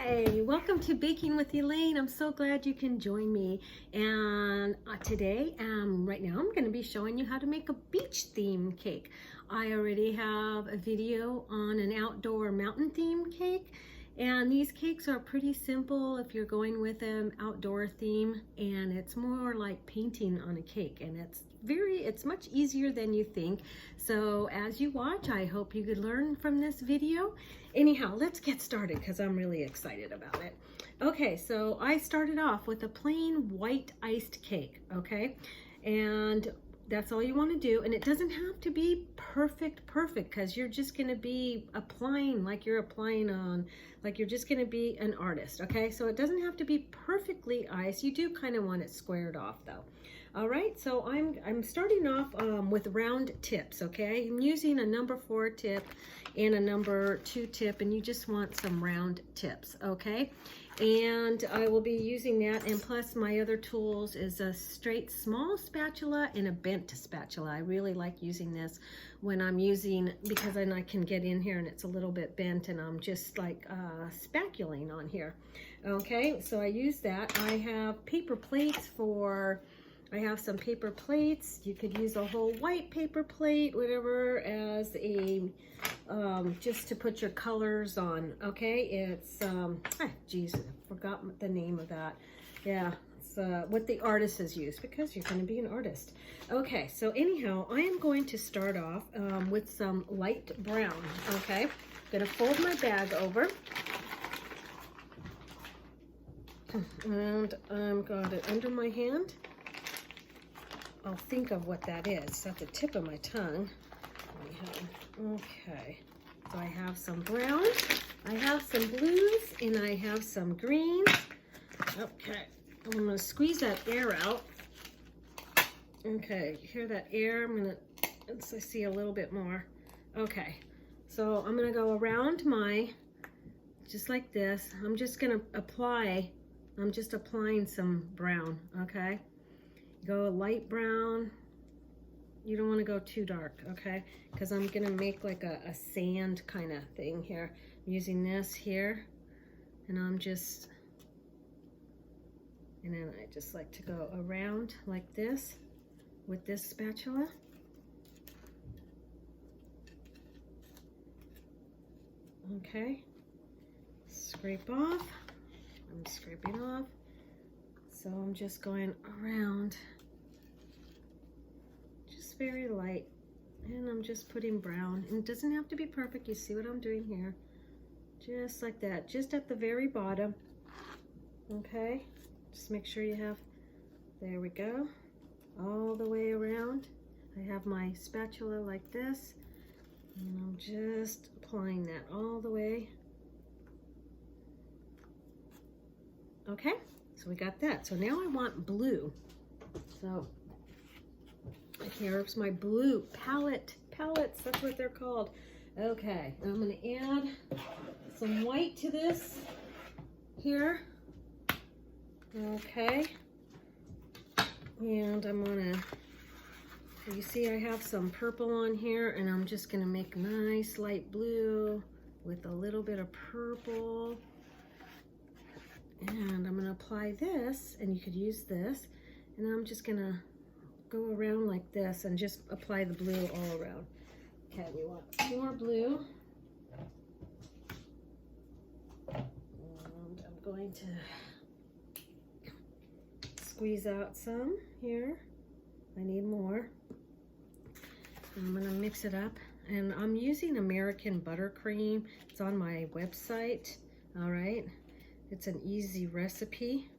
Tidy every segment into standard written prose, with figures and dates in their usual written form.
Hi, welcome to Baking with Elaine. I'm so glad you can join me. And today, right now, I'm going to be showing you how to make a beach theme cake. I already have a video on an outdoor mountain theme cake. And these cakes are pretty simple if you're going with an outdoor theme, and it's more like painting on a cake, and it's much easier than you think. So as you watch, I hope you could learn from this video. Anyhow, let's get started because I'm really excited about it. Okay, so I started off with a plain white iced cake, okay? And that's all you want to do, and it doesn't have to be perfect because you're just going to be applying like you're just going to be an artist, okay? So it doesn't have to be perfectly iced. You do kind of want it squared off though. All right, so I'm starting off with round tips, okay? I'm using a number 4 tip and a number 2 tip, and you just want some round tips, okay? And I will be using that, and plus my other tools is a straight small spatula and a bent spatula. I really like using this when I'm using, because then I can get in here and it's a little bit bent and I'm just like spatulaing on here. Okay, so I use that. I have paper plates I have some paper plates. You could use a whole white paper plate, whatever, as a just to put your colors on. Okay, it's geez, I forgot the name of that. Yeah, it's what the artists use, because you're going to be an artist. Okay, so anyhow, I am going to start off with some light brown. Okay, I'm going to fold my bag over, and I've got it under my hand. I'll think of what that is. It's at the tip of my tongue. Okay, so I have some brown, I have some blues, and I have some greens. Okay, I'm gonna squeeze that air out. Okay, you hear that air? Let's see a little bit more. Okay, so I'm gonna go around just like this. I'm just applying some brown, okay? Go light brown. You don't want to go too dark, okay? Because I'm gonna make like a sand kind of thing here. I'm using this here, and then I just like to go around like this with this spatula. Okay, scrape off. I'm scraping off. So I'm just going around, just very light, and I'm just putting brown, and it doesn't have to be perfect. You see what I'm doing here? Just like that, just at the very bottom. Okay, just make sure you have, there we go, all the way around. I have my spatula like this, and I'm just applying that all the way. Okay, so we got that. So now I want blue. So here's my blue palettes, that's what they're called. Okay, I'm gonna add some white to this here. Okay, and I'm gonna, you see I have some purple on here, and I'm just gonna make nice light blue with a little bit of purple. And I'm going to apply this, and you could use this, and I'm just going to go around like this and just apply the blue all around. Okay, we want more blue. And I'm going to squeeze out some here. I need more. I'm going to mix it up, and I'm using American Buttercream. It's on my website. All right. It's an easy recipe.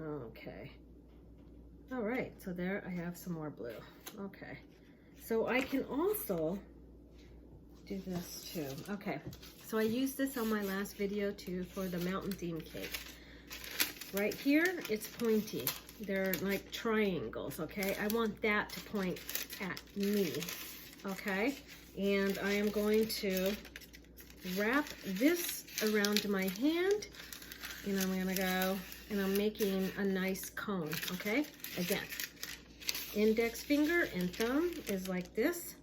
Okay. All right, so there I have some more blue. Okay. So I can also do this too. Okay. So I used this on my last video too for the mountain theme cake. Right here, it's pointy. They're like triangles, okay? I want that to point at me, okay? And I am going to wrap this around my hand, and I'm gonna go, and I'm making a nice cone, okay? Again, index finger and thumb is like this.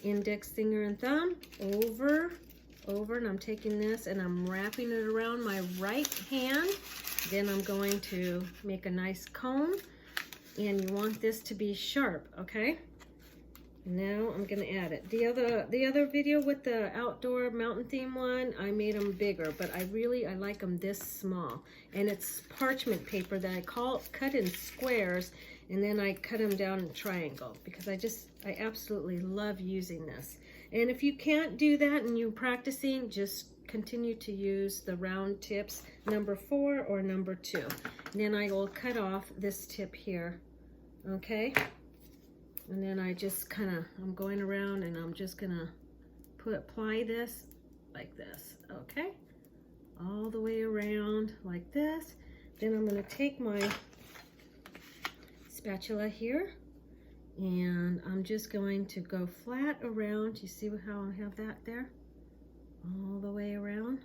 Index finger and thumb over over, and I'm taking this and I'm wrapping it around my right hand. Then I'm going to make a nice cone, and you want this to be sharp, okay? Now I'm gonna add it. The other video with the outdoor mountain theme one, I made them bigger, but I like them this small. And it's parchment paper that I cut in squares, and then I cut them down in triangle because I absolutely love using this. And if you can't do that and you're practicing, just continue to use the round tips, number 4 or number 2. And then I will cut off this tip here, okay? And then I just I'm going around and I'm just gonna apply this like this, okay? All the way around like this. Then I'm gonna take my spatula here and I'm just going to go flat around. You see how I have that there? All the way around.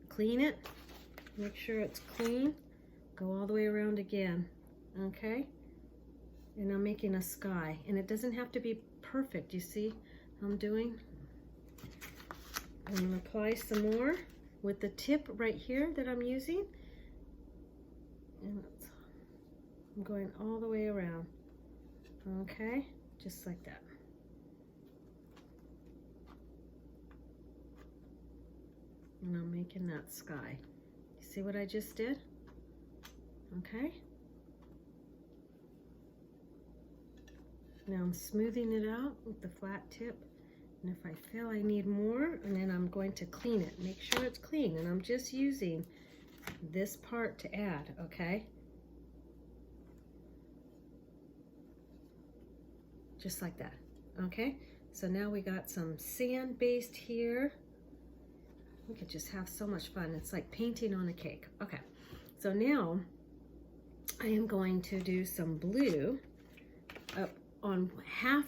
Clean it, make sure it's clean. Go all the way around again, okay? And I'm making a sky, and it doesn't have to be perfect. You see how I'm doing? I'm gonna apply some more with the tip right here that I'm using. And I'm going all the way around, okay? Just like that. And I'm making that sky. You see what I just did? Okay? Now I'm smoothing it out with the flat tip, and if I feel I need more, and then I'm going to clean it. Make sure it's clean, and I'm just using this part to add, okay? Just like that, okay? So now we got some sand based here. We could just have so much fun. It's like painting on a cake. Okay, so now I am going to do some blue up on half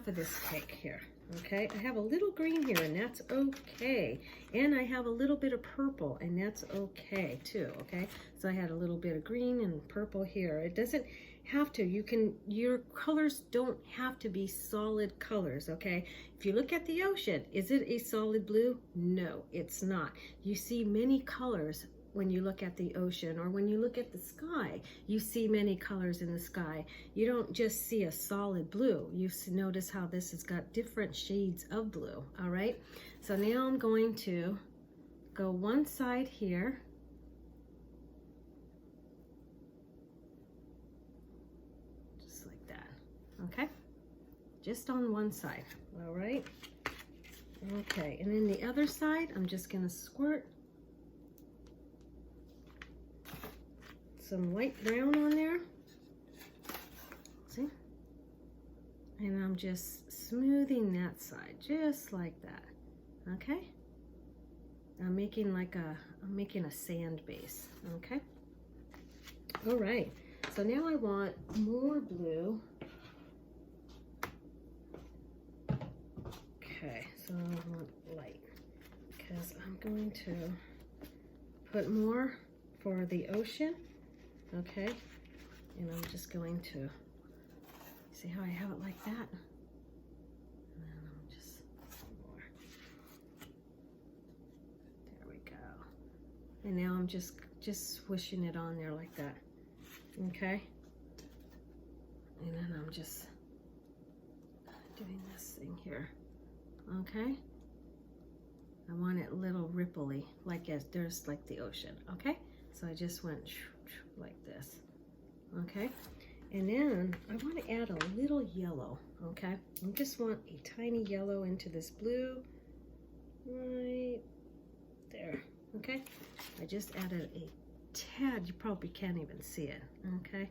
of this cake here, okay? I have a little green here, and that's okay. And I have a little bit of purple, and that's okay too, okay? So I had a little bit of green and purple here. It doesn't have to. Your colors don't have to be solid colors, okay? If you look at the ocean, is it a solid blue? No, it's not. You see many colors when you look at the ocean, or when you look at the sky, you see many colors in the sky. You don't just see a solid blue. You notice how this has got different shades of blue, all right? So now I'm going to go one side here. Just like that, okay? Just on one side, all right? Okay, and then the other side, I'm just gonna squirt some light brown on there, see? And I'm just smoothing that side, just like that, okay? I'm making a sand base, okay? All right, so now I want more blue. Okay, so I want light, because I'm going to put more for the ocean. Okay, and I'm just going to, see how I have it like that? And then I'm just, some more. There we go. And now I'm just swishing it on there like that, okay? And then I'm just doing this thing here, okay? I want it a little ripply, like there's like the ocean, okay? So I just went like this, okay? And then I want to add a little yellow, okay? I just want a tiny yellow into this blue right there, okay? I just added a tad, you probably can't even see it, okay?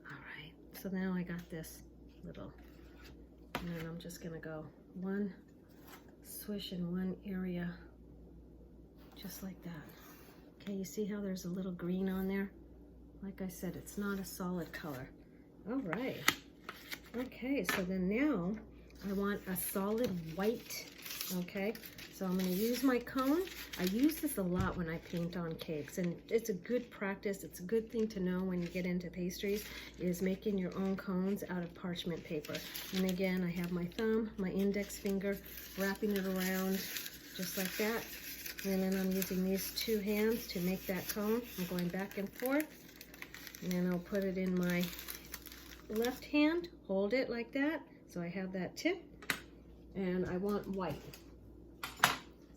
All right, so now I got this little, and then I'm just gonna go one swish in one area, just like that. Okay, you see how there's a little green on there? Like I said, it's not a solid color. All right. Okay, so then now I want a solid white Okay, so I'm going to use my cone. I use this a lot when I paint on cakes, and it's a good practice. It's a good thing to know when you get into pastries, is making your own cones out of parchment paper. And again, I have my thumb, my index finger, wrapping it around just like that. And then I'm using these two hands to make that cone. I'm going back and forth. And then I'll put it in my left hand, hold it like that, so I have that tip. And I want white.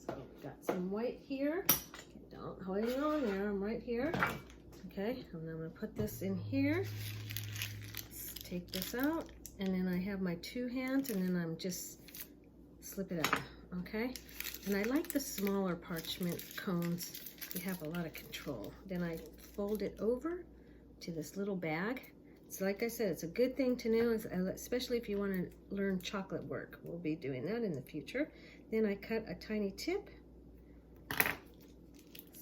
So got some white here. Don't hold it on there, I'm right here. Okay, and I'm gonna put this in here. Let's take this out, and then I have my two hands, and then I'm just slip it out, okay? And I like the smaller parchment cones. You have a lot of control. Then I fold it over to this little bag. So like I said, it's a good thing to know, especially if you want to learn chocolate work. We'll be doing that in the future. Then I cut a tiny tip,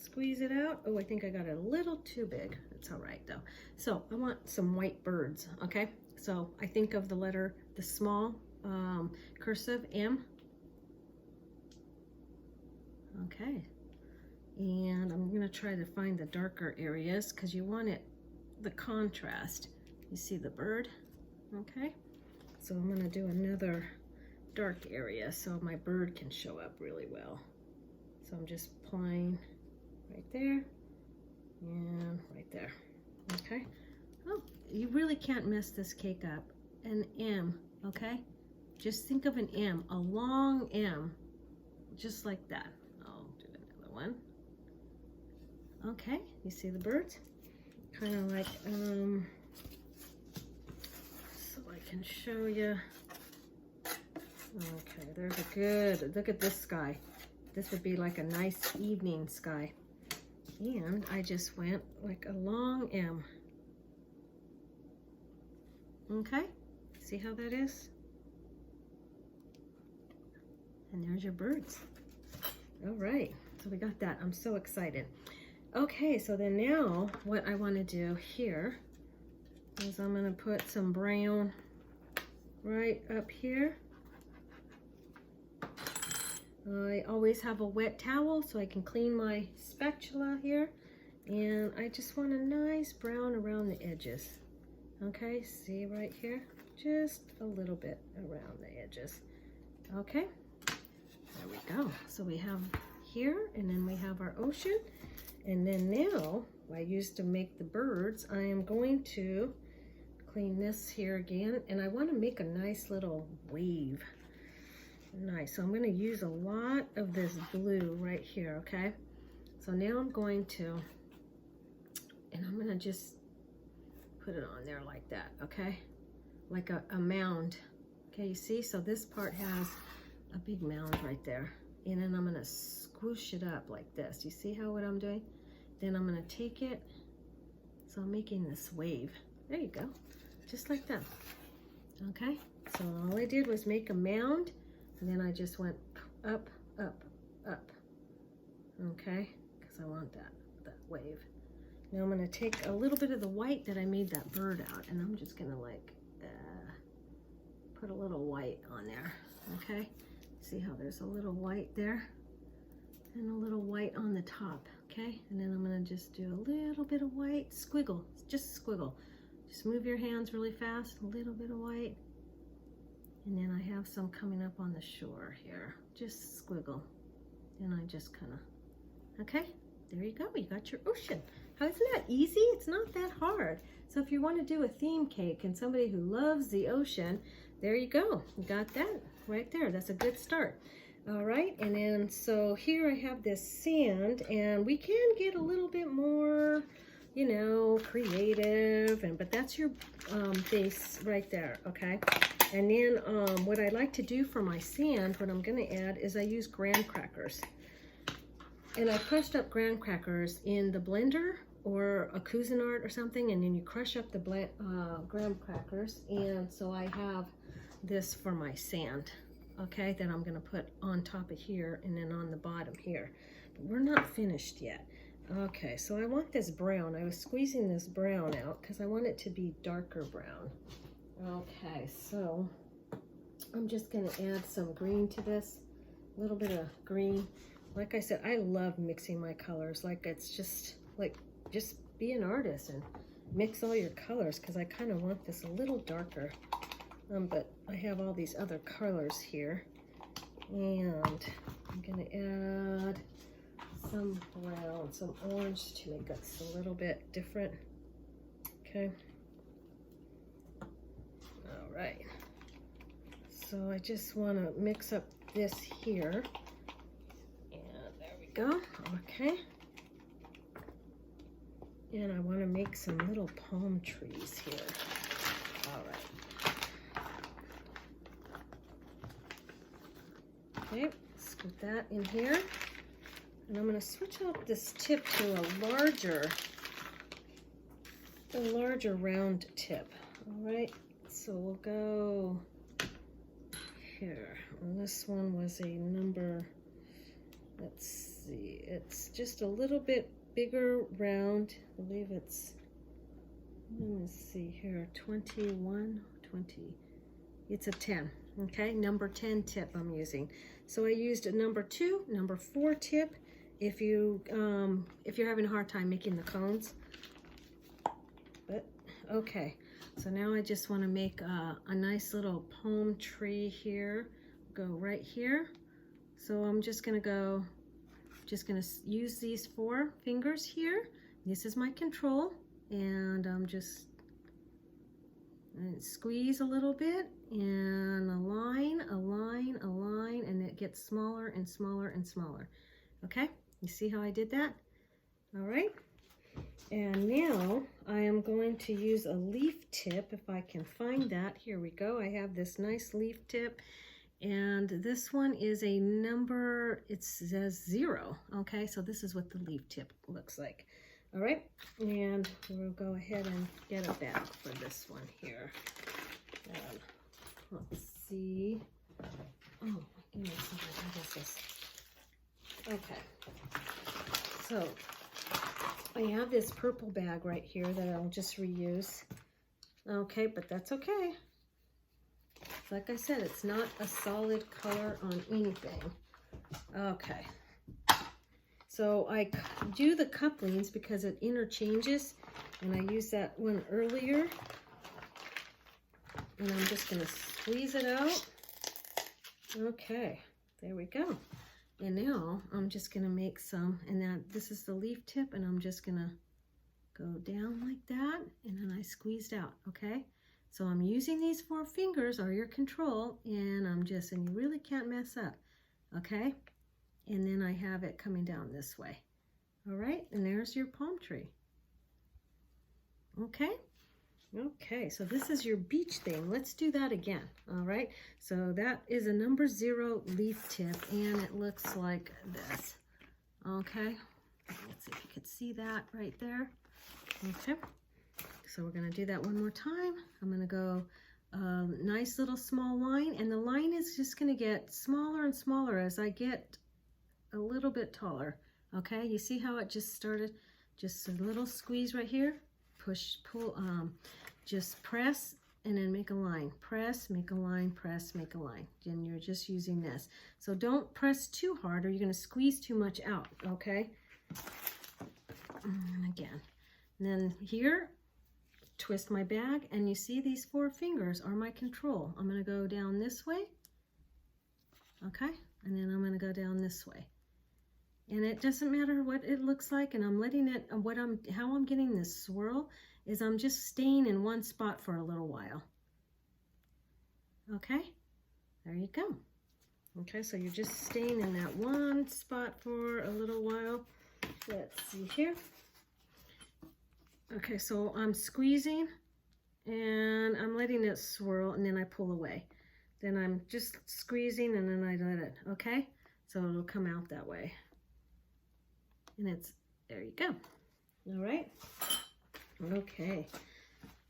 squeeze it out. Oh, I think I got it a little too big. It's all right though. So I want some white birds, okay? So I think of the letter, the small cursive M. Okay, and I'm gonna try to find the darker areas because you want it, the contrast. You see the bird, okay? So I'm gonna do another dark area so my bird can show up really well. So I'm just applying right there and right there, okay? Oh, you really can't mess this cake up. An M, okay? Just think of an M, a long M, just like that. I'll do another one. Okay, you see the birds? Kind of like, can show you. Okay, there's a good, look at this sky. This would be like a nice evening sky. And I just went like a long M. Okay, see how that is? And there's your birds. All right, so we got that. I'm so excited. Okay, so then now what I want to do here is I'm going to put some brown right up here. I always have a wet towel so I can clean my spatula here, and I just want a nice brown around the edges. Okay, see right here, just a little bit around the edges. Okay, there we go. So we have here, and then we have our ocean, and then now I used to make the birds. I am going to clean this here again, and I want to make a nice little wave. Nice, so I'm going to use a lot of this blue right here, okay? So now I'm going to, and I'm going to just put it on there like that, okay? Like a mound. Okay, you see? So this part has a big mound right there. And then I'm going to squish it up like this. You see what I'm doing? Then I'm going to take it, so I'm making this wave. There you go. Just like that. Okay, so all I did was make a mound, and then I just went up, up, up. Okay, because I want that wave. Now I'm going to take a little bit of the white that I made that bird out, and I'm just going to like put a little white on there. Okay, see how there's a little white there and a little white on the top. Okay, and then I'm going to just do a little bit of white, squiggle, just squiggle. Just move your hands really fast, a little bit of white. And then I have some coming up on the shore here. Just squiggle. And I just kind of, okay, there you go. You got your ocean. How isn't that easy? It's not that hard. So if you want to do a theme cake and somebody who loves the ocean, there you go. You got that right there. That's a good start. All right, and then so here I have this sand, and we can get a little bit more, you know, creative, but that's your base right there, okay? And then what I like to do for my sand, what I'm gonna add is I use graham crackers. And I crushed up graham crackers in the blender or a Cuisinart or something, and then you crush up the graham crackers, and so I have this for my sand, okay, that I'm gonna put on top of here and then on the bottom here. But we're not finished yet. Okay, so I want this brown. I was squeezing this brown out because I want it to be darker brown. Okay, so I'm just going to add some green to this. a little bit of green. Like I said, I love mixing my colors. Like it's just like, just be an artist and mix all your colors, because I kind of want this a little darker. But I have all these other colors here. And I'm gonna add some brown, some orange to make us a little bit different. Okay. All right. So I just want to mix up this here. And there we go. Okay. And I want to make some little palm trees here. All right. Okay, scoot that in here. And I'm going to switch out this tip to a larger round tip. All right, so we'll go here. And this one was a number, let's see, it's just a little bit bigger round. I believe it's, let me see here, 21, 20. It's a 10, okay? Number 10 tip I'm using. So I used a number 2, number 4 tip if you're having a hard time making the cones. But okay, so now I just want to make a nice little palm tree here. Go right here. So I'm just gonna use these 4 fingers here. This is my control, and I'm just squeeze a little bit and a line, and it gets smaller and smaller and smaller. Okay, you see how I did that? All right, and now I am going to use a leaf tip if I can find that. Here we go. I have this nice leaf tip, and this one is a number, it says 0. Okay, so this is what the leaf tip looks like. All right, and we'll go ahead and get a bag for this one here. Let's see. Oh my goodness, what is this? Okay, so I have this purple bag right here that I'll just reuse. Okay, but that's okay. Like I said, it's not a solid color on anything. Okay. So I do the couplings because it interchanges, and I used that one earlier. And I'm just going to squeeze it out. Okay, there we go. And now I'm just going to make some, and then this is the leaf tip, and I'm just going to go down like that, and then I squeezed out, okay? So I'm using these 4 fingers, or your control, and and you really can't mess up, okay? And then I have it coming down this way. All right, and there's your palm tree. Okay, okay, so this is your beach thing. Let's do that again, all right? So that is a number 0 leaf tip, and it looks like this, okay? Let's see if you could see that right there. Okay, so we're gonna do that one more time. I'm gonna go nice little small line, and the line is just gonna get smaller and smaller as I get a little bit taller. Okay, you see how it just started? Just a little squeeze right here, push, pull, just press, and then make a line. Press, make a line, press, make a line. And you're just using this. So don't press too hard, or you're gonna squeeze too much out, okay? And again. And then here, twist my bag, and you see these 4 fingers are my control. I'm gonna go down this way, okay? And then I'm gonna go down this way. And it doesn't matter what it looks like, and I'm letting it, how I'm getting this swirl is I'm just staying in one spot for a little while. Okay, there you go. Okay, so you're just staying in that one spot for a little while. Let's see here. Okay, so I'm squeezing, and I'm letting it swirl, and then I pull away. Then I'm just squeezing, and then I let it, okay? So it'll come out that way. And it's, there you go. All right. Okay.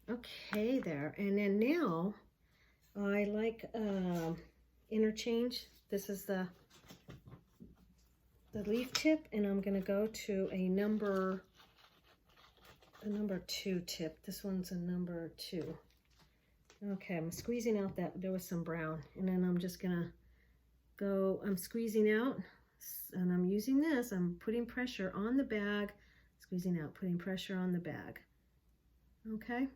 Okay there. And then now I like interchange. This is the leaf tip, and I'm going to go to a number 2 tip. This one's a number 2. Okay, I'm squeezing out that there was some brown, and then I'm just going to I'm squeezing out, and I'm using this, I'm putting pressure on the bag, squeezing out, putting pressure on the bag. Okay?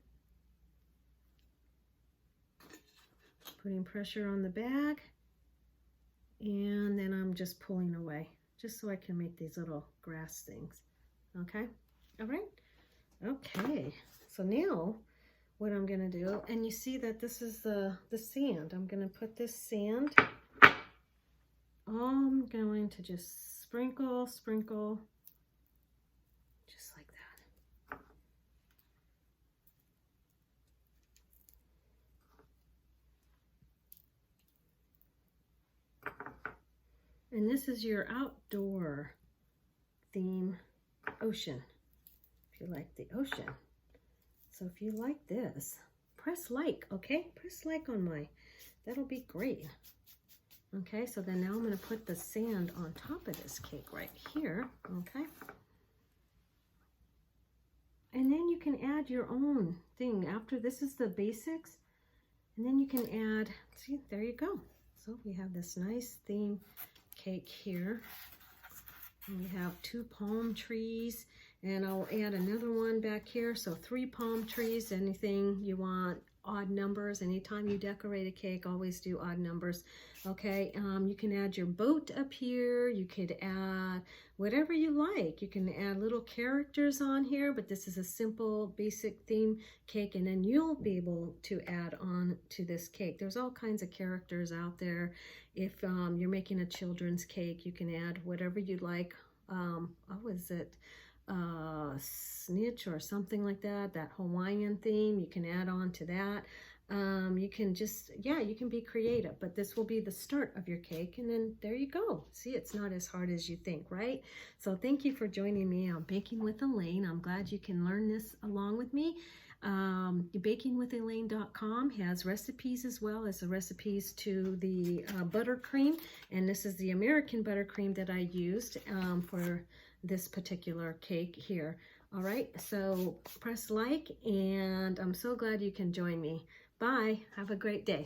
Putting pressure on the bag, and then I'm just pulling away, just so I can make these little grass things. Okay? All right? Okay. So now what I'm going to do, and you see that this is the sand. I'm going to put this sand, I'm going to just sprinkle, just like that. And this is your outdoor theme, ocean, if you like the ocean. So if you like this, press like, okay? Press like on my, that'll be great. Okay, so then now I'm gonna put the sand on top of this cake right here, okay? And then you can add your own thing. After this is the basics, and then you can add, see, there you go. So we have this nice theme cake here. And we have 2 palm trees, and I'll add another one back here. So 3 palm trees, anything you want, odd numbers. Anytime you decorate a cake, always do odd numbers. Okay, you can add your boat up here. You could add whatever you like. You can add little characters on here, but this is a simple basic theme cake, and then you'll be able to add on to this cake. There's all kinds of characters out there. If you're making a children's cake, you can add whatever you like. What was it? Snitch or something like that, that Hawaiian theme, you can add on to that. You can just, yeah, you can be creative, but this will be the start of your cake, and then there you go. See, it's not as hard as you think, right? So thank you for joining me on Baking with Elaine. I'm glad you can learn this along with me. Bakingwithelaine.com has recipes as well as the recipes to the buttercream, and this is the American buttercream that I used for this particular cake here. All right, so press like, and I'm so glad you can join me. Bye. Have a great day.